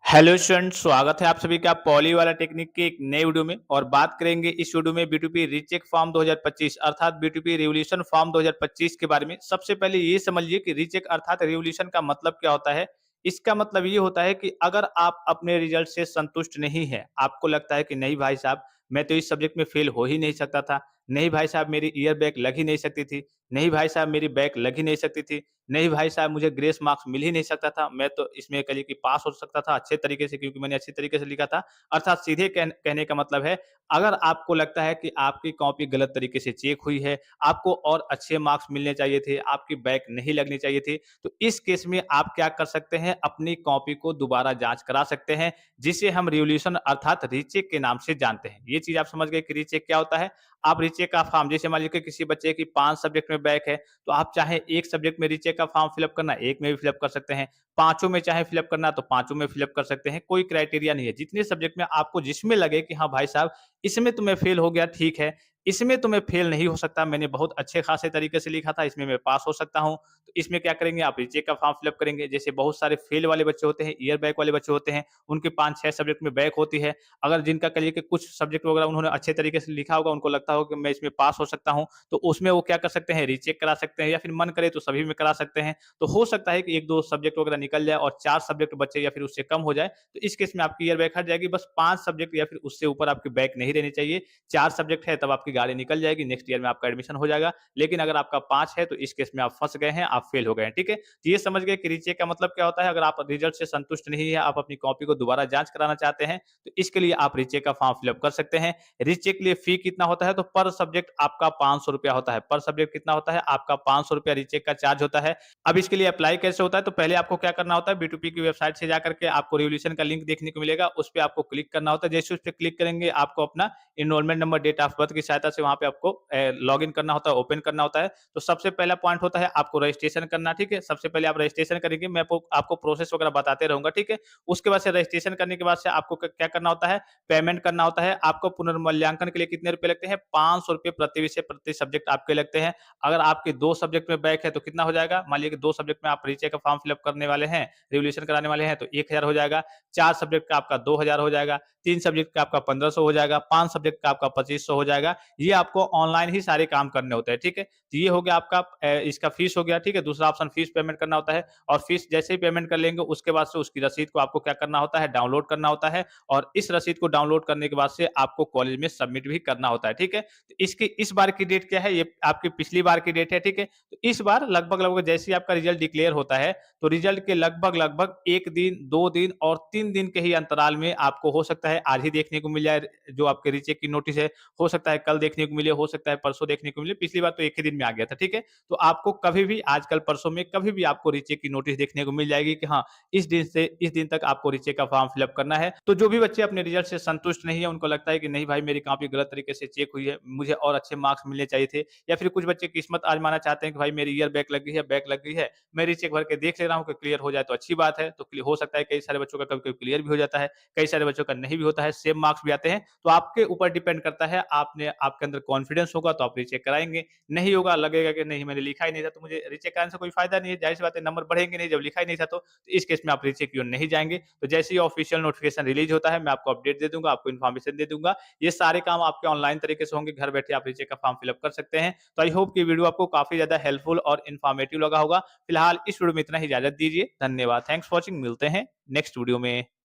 Hello student, स्वागत है आप सभी का पॉली वाला टेक्निक के एक नए वीडियो में। और बात करेंगे इस वीडियो में बीटूपी रीचेक फॉर्म 2025 अर्थात बीटूपी रिवोल्यूशन फॉर्म 2025 के बारे में। सबसे पहले ये समझिए कि रीचेक अर्थात रिवोल्यूशन का मतलब क्या होता है। इसका मतलब ये होता है कि अगर आप अपने रिजल्ट से संतुष्ट नहीं है, आपको लगता है कि नहीं भाई साहब, मैं तो इस सब्जेक्ट में फेल हो ही नहीं सकता था, नहीं भाई साहब मेरी ईयर बैक लग ही नहीं सकती थी, नहीं भाई साहब मेरी बैक लग ही नहीं सकती थी, नहीं भाई साहब मुझे ग्रेस मार्क्स मिल ही नहीं सकता था, मैं तो इसमें कहिए कि पास हो सकता था अच्छे तरीके से क्योंकि मैंने अच्छी तरीके से लिखा था। अर्थात सीधे कहने का मतलब है, अगर आपको लगता है कि आपकी कॉपी गलत तरीके से चेक हुई है, आपको और अच्छे मार्क्स मिलने चाहिए थे, आपकी बैक नहीं लगनी चाहिए थी, तो इस केस में आप क्या कर सकते हैं, अपनी कॉपी को दोबारा जाँच करा सकते हैं, जिसे हम रिवोल्यूशन अर्थात रीचेक के नाम से जानते हैं। ये चीज़ आप समझ गए कि रीचेक क्या होता है? आप रीचेक का फॉर्म जैसे मान लीजिए कि किसी बच्चे की 5 सब्जेक्ट में बैक है, तो आप चाहे एक सब्जेक्ट में रीचेक का फॉर्म फिलअप करना, एक में भी फिलअप कर सकते हैं। पाँचों में चाहे फिलअप करना तो पाँचों में फिलअप कर सकते हैं, कोई क्राइटेरिया नहीं है। जितने सब्जेक्ट में आपको जिसमें लगे कि हाँ भाई साहब, इसमें तो मैं फेल हो गया ठीक है, इसमें तो मैं फेल नहीं हो सकता, मैंने बहुत अच्छे खासे तरीके से लिखा था, इसमें मैं पास हो सकता हूँ। तो इसमें क्या करेंगे, आप रीचेक का फॉर्म फिलअप करेंगे। जैसे बहुत सारे फेल वाले बच्चे होते हैं, ईयर बैक वाले बच्चे होते हैं, उनके 5-6 सब्जेक्ट में बैक होती है। अगर जिनका कहिए कि कुछ सब्जेक्ट वगैरह उन्होंने अच्छे तरीके से लिखा होगा, उनको लगता होगा कि मैं इसमें पास हो सकता हूँ, तो उसमें वो क्या कर सकते हैं, रीचेक करा सकते हैं या फिर मन करे तो सभी में करा सकते हैं। तो हो सकता है कि 1-2 सब्जेक्ट वगैरह निकल जाए और 4 सब्जेक्ट बचे या फिर उससे कम हो जाए, तो इस केस में आपकी ईयर बैक हट जाएगी। बस 5 सब्जेक्ट या फिर उससे ऊपर आपकी बैक नहीं रहनी चाहिए। 4 सब्जेक्ट है तब आपकी गाड़ी निकल जाएगी, नेक्स्ट ईयर में आपका एडमिशन हो जाएगा। लेकिन अगर आपका 5 है तो इस केस में आप फँस गए हैं, आप फेल हो गए हैं, ठीक है? तो ये समझ गए कि रीचेक का मतलब क्या होता है। अगर आप रिजल्ट से संतुष्ट नहीं है, आप अपनी कॉपी को दोबारा जाँच कराना चाहते हैं, तो इसके लिए आप रीचेक का फॉर्म फिलअप कर सकते हैं। रीचेक के लिए फी कितना होता है, तो पर सब्जेक्ट आपका ₹500 होता है। पर सब्जेक्ट कितना होता है, आपका ₹500 रीचेक का चार्ज होता है। अब इसके लिए अप्लाई कैसे होता है, तो पहले आपको क्या करना होता है, बी2पी की वेबसाइट से जाकर के आपको रिवोल्यूशन का लिंक देखने को मिलेगा, उस पे आपको क्लिक करना होता है। जैसे उस पे क्लिक करेंगे, आपको अपना enrolment number, date of birth की सहायता से वहाँ पे आपको लॉगिन करना होता है, ओपन करना होता है। तो सबसे पहला पॉइंट होता है आपको रजिस्ट्रेशन करना, ठीक है? सबसे पहले आप रजिस्ट्रेशन करेंगे, मैं आपको प्रोसेस वगैरह बताते रहूँगा, ठीक है? उसके बाद से रजिस्ट्रेशन करने के बाद से आपको क्या करना होता है, पेमेंट करना होता है। आपको पुनर्मूल्यांकन के लिए कितने रुपए लगते हैं, ₹500 प्रति विषय प्रति सब्जेक्ट आपके लगते हैं। अगर आपके 2 सब्जेक्ट में बैक है तो कितना हो जाएगा, मान लीजिए कि 2 सब्जेक्ट में आप रीचेक का फॉर्म फिलअप करने वाले हैं, रिवोल्यूशन कराने वाले हैं, तो 1000 हो जाएगा। 4 सब्जेक्ट का आपका 2000 हो जाएगा, 3 सब्जेक्ट का आपका 1500 हो जाएगा, 5 सब्जेक्ट का आपका 2500 हो जाएगा। ये आपको ऑनलाइन ही सारे काम करने होते हैं, ठीक है? तो ये हो गया आपका इसका फीस हो गया, ठीक है? दूसरा ऑप्शन फीस पेमेंट करना होता है। और फीस जैसे ही पेमेंट कर लेंगे, उसके बाद से उसकी रसीद को आपको क्या करना होता है, डाउनलोड करना होता है। और इस रसीद को डाउनलोड करने के बाद से आपको कॉलेज में सबमिट भी करना होता है, ठीक है? तो इसकी इस बार की डेट क्या है, ये आपकी पिछली बार की डेट है, ठीक है? तो इस बार लगभग-लगभग जैसे ही आपका रिजल्ट डिक्लेयर होता है, तो रिजल्ट के लगभग-लगभग 1 दिन, 2 दिन और 3 दिन के ही अंतराल में आपको हो सकता है आज ही देखने को मिल जाए जो आपके रीचेक की नोटिस है, हो सकता है कल देखने को मिले, हो सकता है परसों देखने को मिले। पिछली बार तो एक ही दिन में आ गया था, ठीक है? तो आपको कभी भी आजकल परसों में कभी भी आपको रीचेक की नोटिस देखने को मिल जाएगी कि हाँ, इस दिन से इस दिन तक आपको रीचेक का फॉर्म फिलअप करना है। तो जो भी बच्चे अपने रिजल्ट से संतुष्ट नहीं है, उनको लगता है कि नहीं भाई मेरी कॉपी गलत तरीके से चेक हुई है, मुझे और अच्छे मार्क्स मिलने चाहिए थे, या फिर कुछ बच्चे किस्मत आजमाना चाहते हैं कि भाई मेरी ईयर बैक लग गई है, बैक लग गई है, मैं रीचेक भर के देख ले रहा हूँ कि क्लियर हो जाए तो अच्छी बात है। तो हो सकता है कई सारे बच्चों का कभी-कभी क्लियर भी हो जाता है, कई सारे बच्चों का नहीं भी होता है, सेम मार्क्स भी आते हैं। तो आपके ऊपर डिपेंड करता है, आपके अंदर कॉन्फिडेंस होगा तो आप रीचेक कराएँगे, नहीं होगा, लगेगा कि नहीं मैंने लिखा ही नहीं था तो मुझे रीचेक कराने से कोई फ़ायदा नहीं है, ज़ाहिर-सी बात है नंबर बढ़ेंगे नहीं जब लिखा ही नहीं था तो। इस केस में आप रीचेक की ओर नहीं जाएँगे। तो जैसे ही ऑफिशियल नोटिफ़िकेशन रिलीज़ होता है, मैं आपको अपडेट दे दूँगा, आपको इन्फॉर्मेशन दे दूँगा। ये सारे काम आपके ऑनलाइन तरीके से होंगे, घर बैठे आप रीचेक का फॉर्म फिल अप कर सकते हैं। तो आई होप कि वीडियो आपको काफ़ी ज़्यादा हेल्पफुल और इन्फॉर्मेटिव लगा होगा। फिलहाल इस वीडियो में इतना ही, इजाज़त दीजिए। धन्यवाद। थैंक्स फॉर वॉचिंग, मिलते हैं नेक्स्ट वीडियो में।